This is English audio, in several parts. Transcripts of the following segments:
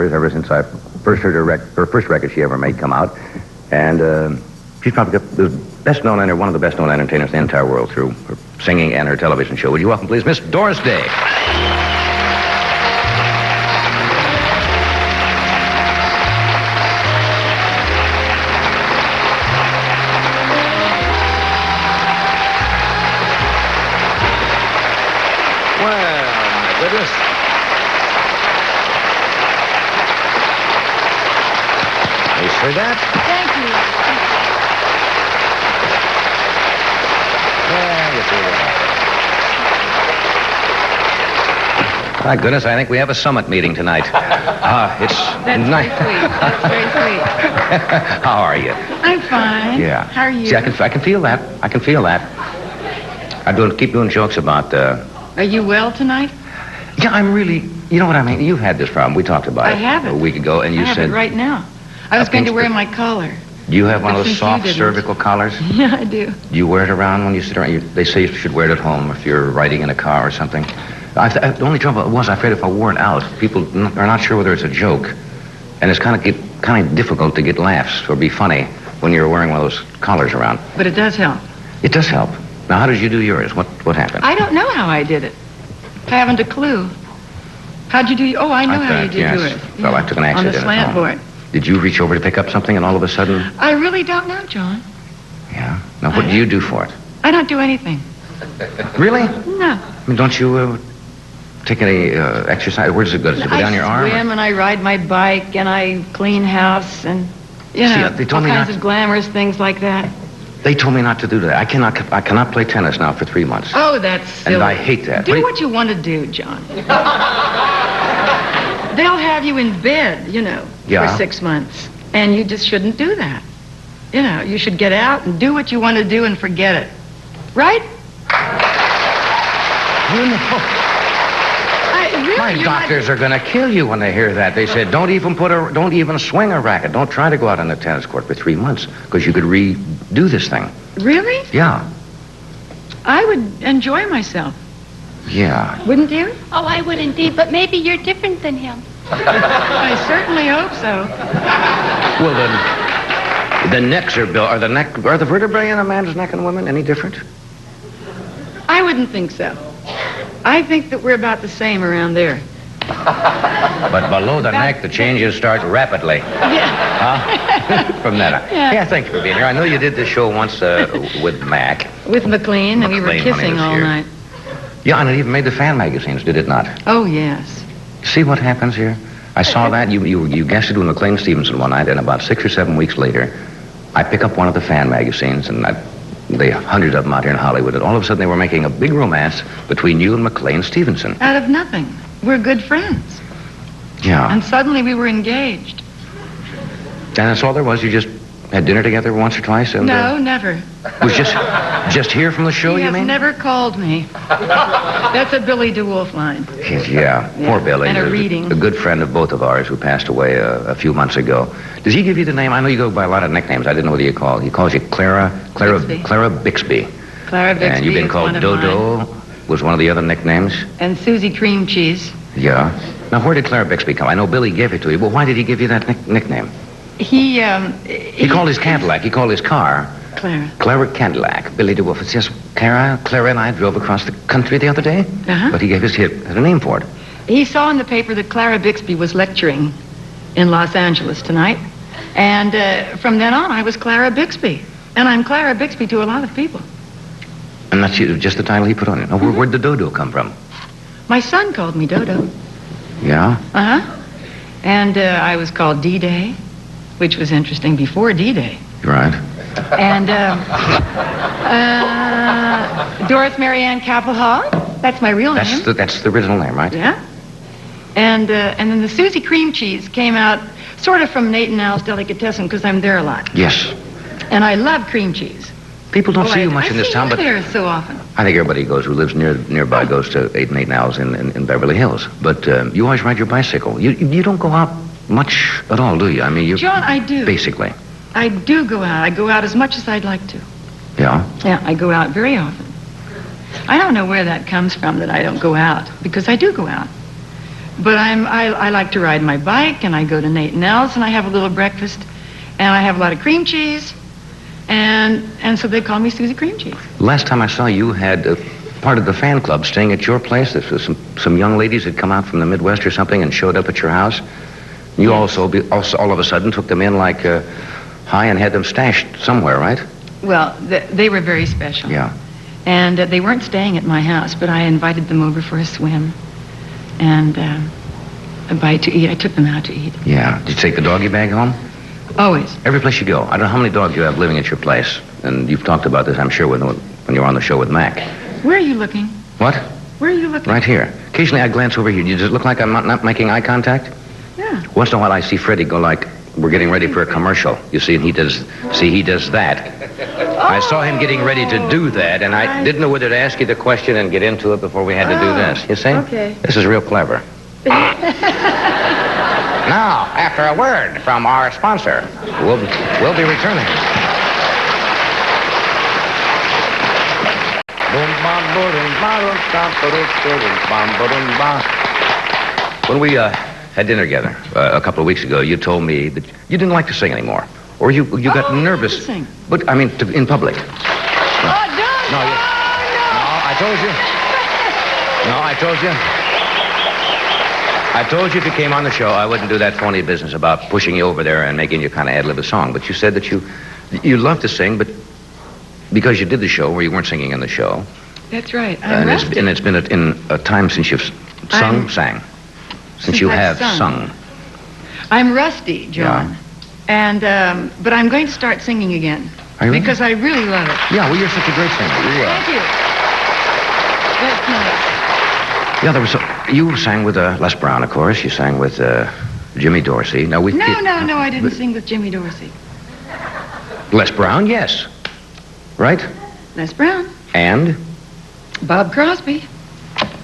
ever since I first heard her first record she ever made come out. And she's probably the best known, one of the best known entertainers in the entire world through her singing and her television show. Would you welcome, please, Miss Doris Day? Well, my goodness. You see that? Thank you. Yeah, you see that. My goodness, I think we have a summit meeting tonight. It's That's very sweet. That's very sweet. How are you? I'm fine. Yeah. How are you? See, I can feel that. I can feel that. Keep doing jokes about. Are you well tonight? Yeah, I'm really. You know what I mean? You've had this problem. We talked about I it have it. a week ago, and you I have said it right now. I was going to wear my collar. Do you have one of those Since you soft didn't. cervical collars? Yeah, I do. Do you wear it around when you sit around? They say you should wear it at home if you're riding in a car or something. The only trouble was I afraid if I wore it out, people are not sure whether it's a joke, and it's kind of difficult to get laughs or be funny when you're wearing one of those collars around. But it does help. It does help. Now, how did you do yours? What happened? I don't know how I did it. I haven't a clue. How'd you do? Oh, I know how you did yes. yours. Well, I took an accident on the slant at home. board. Did you reach over to pick up something and all of a sudden? I really don't know, John. Yeah. Now, what do you do for it? I don't do anything. Really? No. I mean, don't you take any exercise? Where does it go? Does it go down your arm? I swim and I ride my bike and I clean house and, you know, they told all me kinds not of glamorous things like that. They told me not to do that. I cannot play tennis now for 3 months. Oh, that's silly. And I hate that. Do what you want to do, John. They'll have you in bed, you know, Yeah. for 6 months. And you just shouldn't do that. You know, you should get out and do what you want to do and forget it. Right? You know, my doctors are going to kill you when they hear that. They said, don't even swing a racket. Don't try to go out on the tennis court for 3 months because you could redo this thing. Really? Yeah. I would enjoy myself. Yeah. Wouldn't you? Oh, I would indeed, but maybe you're different than him. I certainly hope so. Well, the necks are built. Are the vertebrae in a man's neck and women any different? I wouldn't think so. I think that we're about the same around there. But below the neck, the changes start rapidly. Yeah. Huh? From that. Yeah. Thank you for being here. I know you did this show once with Mac. With McLean, and we were McLean, when he kissing was all here. night. Yeah, and it even made the fan magazines, did it not? Oh, yes. See what happens here? I saw that. You guessed it with McLean Stevenson one night, and about 6 or 7 weeks later, I pick up one of the fan magazines, and they hundreds of them out here in Hollywood, and all of a sudden they were making a big romance between you and McLean Stevenson. Out of nothing. We're good friends. Yeah. And suddenly we were engaged. And that's all there was. You just had dinner together once or twice? And, No, never. was just here from the show, He you has mean? never called me. That's a Billy DeWolf line. Yeah, poor Billy. And a reading. A good friend of both of ours who passed away a few months ago. Does he give you the name? I know you go by a lot of nicknames. I didn't know what he called. He calls you Clara Bixby. Clara Bixby And you've been is called one of Dodo. mine. Was one of the other nicknames. And Susie Cream Cheese. Yeah. Now, where did Clara Bixby come? I know Billy gave it to you, but why did he give you that nickname? He called his Cadillac. He called his car Clara Cadillac. Billy DeWolf. It's just Clara and I drove across the country the other day. Uh-huh. But he had a name for it. He saw in the paper that Clara Bixby was lecturing in Los Angeles tonight. And from then on, I was Clara Bixby. And I'm Clara Bixby to a lot of people. And that's just the title he put on it. Now, where'd the Dodo come from? My son called me Dodo. Yeah? Uh-huh. And I was called D-Day, which was interesting before D-Day. Right. And Doris Marianne Capel Hall. That's my real name. That's the original name, right? Yeah. And then the Susie Cream Cheese came out sort of from Nate and Al's Delicatessen because I'm there a lot. Yes. And I love cream cheese. People don't see you much in this town, I but see you there so often. I think everybody who lives nearby goes to 8 and 8 Now's in Beverly Hills. But you always ride your bicycle. You don't go out much at all, do you? I mean, you. John, I do. Basically. I do go out. I go out as much as I'd like to. Yeah? Yeah, I go out very often. I don't know where that comes from that I don't go out, because I do go out. But I like to ride my bike, and I go to Nate and Nell's, and I have a little breakfast, and I have a lot of cream cheese, and so they call me Susie Cream Cheese. Last time I saw you had part of the fan club staying at your place. There was some young ladies had come out from the Midwest or something and showed up at your house. You also all of a sudden took them in like high and had them stashed somewhere, right? Well, they were very special. Yeah. And they weren't staying at my house, but I invited them over for a swim and a bite to eat. I took them out to eat. Yeah. Did you take the doggy bag home? Always. Every place you go. I don't know how many dogs you have living at your place. And you've talked about this, I'm sure, when you were on the show with Mac. Where are you looking? What? Where are you looking? Right here. Occasionally I glance over here. Does it look like I'm not making eye contact? Yeah. Once in a while I see Freddie go like, we're getting ready for a commercial. You see, and he does that. I saw him getting ready to do that, and I didn't know whether to ask you the question and get into it before we had to do this. You see? Okay. This is real clever. Now, after a word from our sponsor, we'll be returning. When we had dinner together a couple of weeks ago, you told me that you didn't like to sing anymore, or you got nervous. To sing. But I mean, in public. No. Oh, No, I told you. No, I told you. I told you if you came on the show, I wouldn't do that phony business about pushing you over there and making you kind of ad-lib a song. But you said that you love to sing, but because you did the show where you weren't singing in the show. That's right. And it's been in a time since you've sang. Since you have sung. I'm rusty, John. Yeah. And but I'm going to start singing again. Are you? Because I really love it. Yeah, well, you're such a great singer. Thank you. That's nice. Yeah, you sang with Les Brown, of course. You sang with Jimmy Dorsey. Now No, I didn't sing with Jimmy Dorsey. Les Brown, yes. Right? Les Brown. And? Bob Crosby.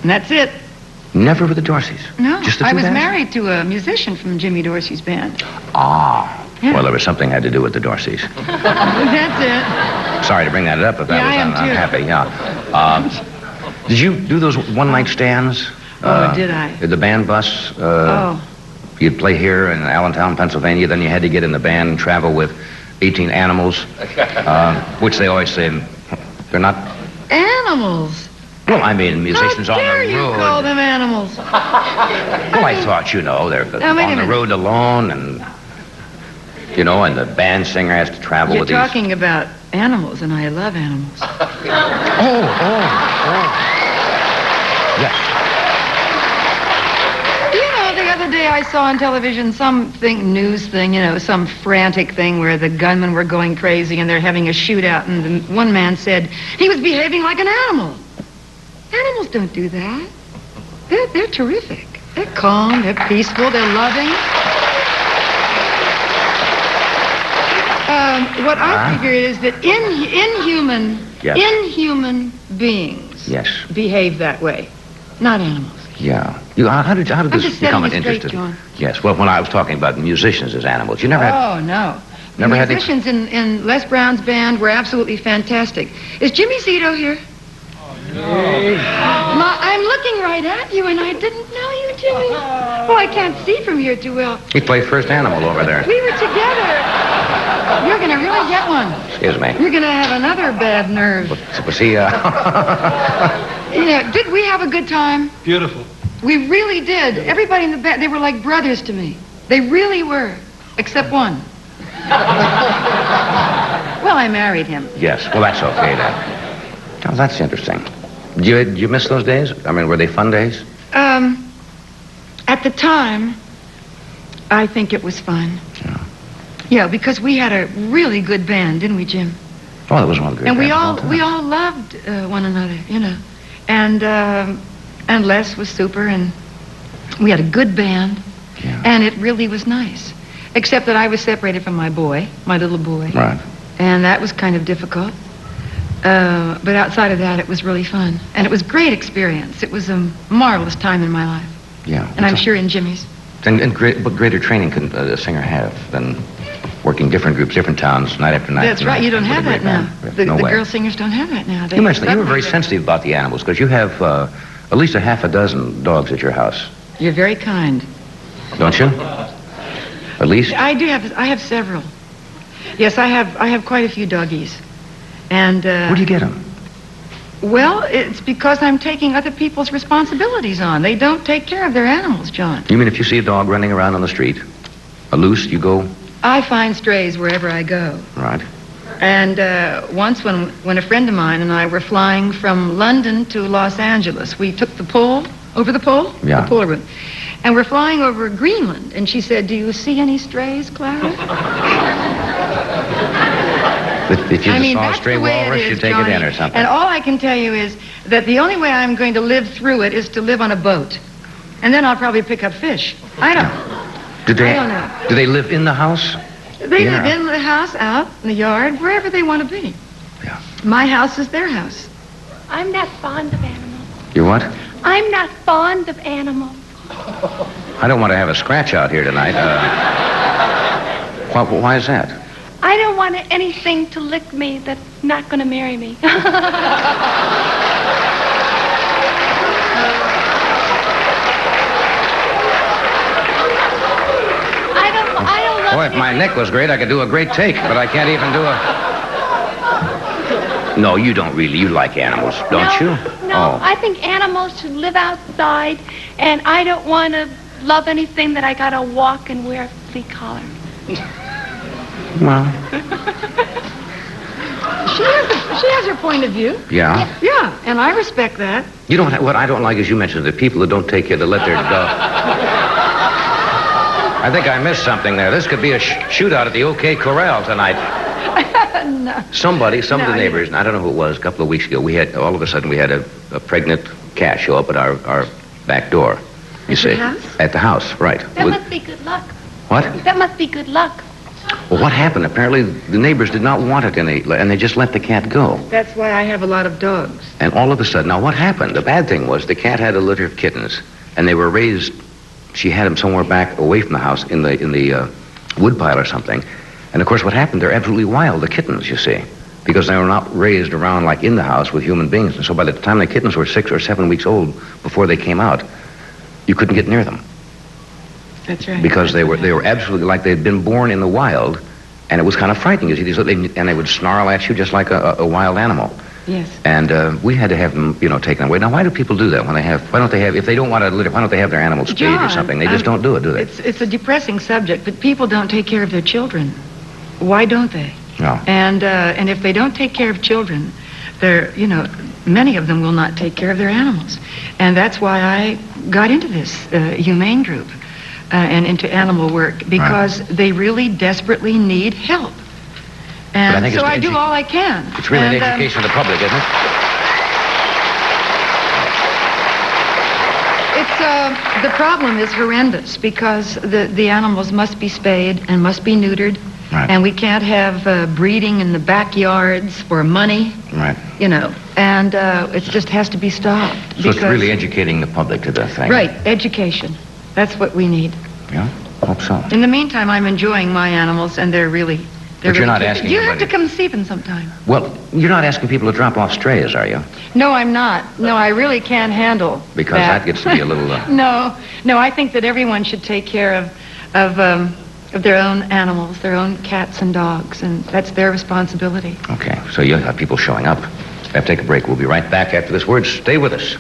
And that's it. Never with the Dorseys? No. Just the two I was bands? married to a musician from Jimmy Dorsey's band. Ah. Yeah. Well, there was something had to do with the Dorseys. That's it. Sorry to bring that up, but that Yeah, I am was too. unhappy. Yeah. Did you do those one-night stands? Did I? The band bus? You'd play here in Allentown, Pennsylvania, then you had to get in the band and travel with 18 animals, which they always say they're not... Animals? Well, I mean, musicians on the road. How dare you call them animals? Well, I thought, they're on the road alone, and, and the band singer has to travel with these... You're talking about animals, and I love animals. Yes. The other day I saw on television news thing, some frantic thing where the gunmen were going crazy and they're having a shootout, and one man said he was behaving like an animal. Animals don't do that. They're terrific. They're calm, they're peaceful, they're loving. What I figure is that inhuman beings behave that way, not animals. Yeah. How did this become an interest? John. Yes. Well, when I was talking about musicians as animals, you never had... Oh, no. Never the had musicians in Les Brown's band were absolutely fantastic. Is Jimmy Zito here? I'm looking right at you, and I didn't know you, Jimmy. Oh, I can't see from here too well. He played first animal over there. We were together. You're going to really get one. Excuse me. You're going to have another bad nerve. Was he, did we have a good time? Beautiful. We really did. Everybody in the band, they were like brothers to me. They really were, except one. Well, I married him. Yes. Well, that's okay then. Oh, that's interesting. Did you miss those days? I mean, were they fun days? At the time, I think it was fun. Yeah, because we had a really good band, didn't we, Jim? Oh, that was one of the great And bands we all loved one another, And Les was super, and we had a good band, and it really was nice. Except that I was separated from my little boy. Right. And that was kind of difficult. But outside of that, it was really fun. And it was a great experience. It was a marvelous time in my life. Yeah. And I'm sure in Jimmy's. What greater training can a singer have than working different groups, different towns, night after night? That's right. You don't have that now. The way. girl singers don't have that now. You were very sensitive about the animals, because you have at least a half a dozen dogs at your house. You're very kind. Don't you? At least? I have several. Yes, I have quite a few doggies. And, Where do you get them? well, it's because I'm taking other people's responsibilities on. They don't take care of their animals, John. You mean if you see a dog running around on the street, a loose, you go? I find strays wherever I go. Right. And once when a friend of mine and I were flying from London to Los Angeles, we took the pole, over the pole? Yeah. The polar route. And we're flying over Greenland. And she said, "Do you see any strays, Clara?" If you I mean, saw a that's stray the way walrus, it is, you'd take Johnny. it in or something. And all I can tell you is that the only way I'm going to live through it is to live on a boat. And then I'll probably pick up fish. I don't I don't know. Do they live in the house? They Yeah. live in the house, out in the yard, wherever they want to be. Yeah. My house is their house. I'm not fond of animals. You what? I'm not fond of animals. I don't want to have a scratch out here tonight. Why is that? I don't want anything to lick me that's not going to marry me. I don't love Boy, if my neck was great, I could do a great take, but I can't even do a... No, you don't really. You like animals, don't you? No, Oh. I think animals should live outside, and I don't want to love anything that I got to walk and wear a flea collar. Well, She has her point of view. yeah. Yeah, and I respect that. You don't. What I don't like is you mentioned the people that don't take care to let their dog. I think I missed something there. This could be a shootout at the OK Corral tonight. No. Some of the No, neighbors, and I don't know who it was, a couple of weeks ago, all of a sudden we had a pregnant cat show up at our back door. You At see? your house? At the house, right. That must be good luck. What? That must be good luck. Well, what happened? Apparently the neighbors did not want it, and they just let the cat go. That's why I have a lot of dogs. And all of a sudden, now what happened? The bad thing was the cat had a litter of kittens, and they were raised. She had them somewhere back away from the house in the woodpile or something. And of course, what happened? They're absolutely wild, the kittens, you see, because they were not raised around like in the house with human beings. And so by the time the kittens were 6 or 7 weeks old, before they came out, you couldn't get near them That's right. because they were absolutely like they'd been born in the wild, and it was kind of frightening. You see, and they would snarl at you just like a wild animal. Yes. And we had to have them, taken away. Now, why do people do that why don't they have, if they don't want to litter, why don't they have their animals spayed or John, something? They just don't do it, do they? It's a depressing subject, but people don't take care of their children. Why don't they? No. And if they don't take care of children, many of them will not take care of their animals. And that's why I got into this humane group and into animal work, because they really desperately need help. I And think so it's I do all I can. It's really And, an education of the public, isn't it? The problem is horrendous because the animals must be spayed and must be neutered. Right. And we can't have breeding in the backyards for money, Right. and it just has to be stopped. So it's really educating the public to the thing. Right, education. That's what we need. Yeah, hope so. In the meantime, I'm enjoying my animals, and they're really... But you're not cute. asking You have anybody- to come see them sometime. Well, you're not asking people to drop off strays, are you? No, I'm not. No, I really can't handle Because that gets to be a little... No, I think that everyone should take care of their own animals, their own cats and dogs, and that's their responsibility. Okay, so you'll have people showing up. We have to take a break. We'll be right back after this word. Stay with us.